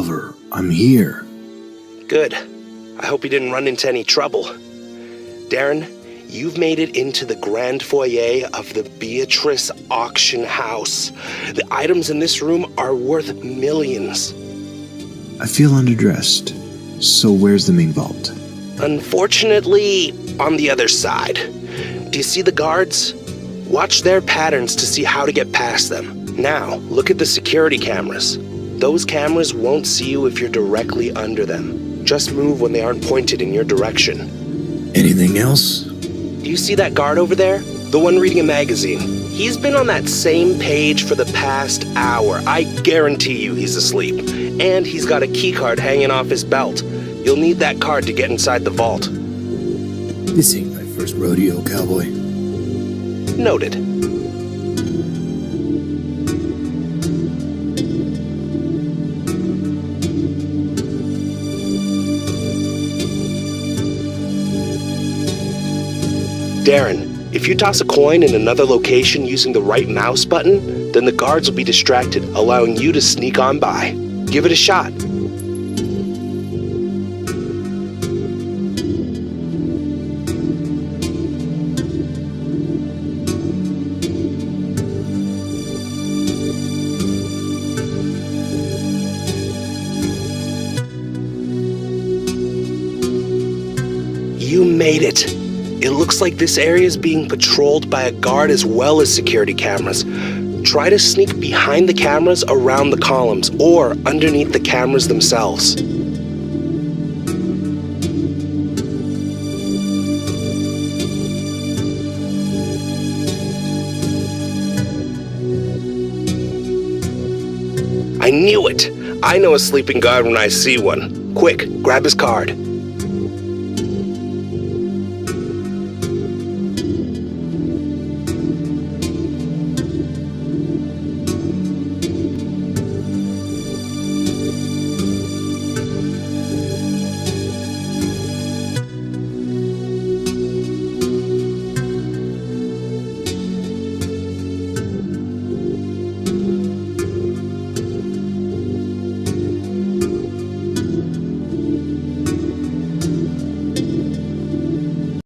Oliver, I'm here. Good. I hope you didn't run into any trouble. Darren, you've made it into the grand foyer of the Beatrice Auction House. The items in this room are worth millions. I feel underdressed. So where's the main vault? Unfortunately, on the other side. Do you see the guards? Watch their patterns to see how to get past them. Now, look at the security cameras. Those cameras won't see you if you're directly under them. Just move when they aren't pointed in your direction. Anything else? Do you see that guard over there? The one reading a magazine. He's been on that same page for the past hour. I guarantee you he's asleep. And he's got a keycard hanging off his belt. You'll need that card to get inside the vault. This ain't my first rodeo, cowboy. Noted. Darren, if you toss a coin in another location using the right mouse button, then the guards will be distracted, allowing you to sneak on by. Give it a shot. You made it. It looks like this area is being patrolled by a guard as well as security cameras. Try to sneak behind the cameras around the columns or underneath the cameras themselves. I knew it! I know a sleeping guard when I see one. Quick, grab his card.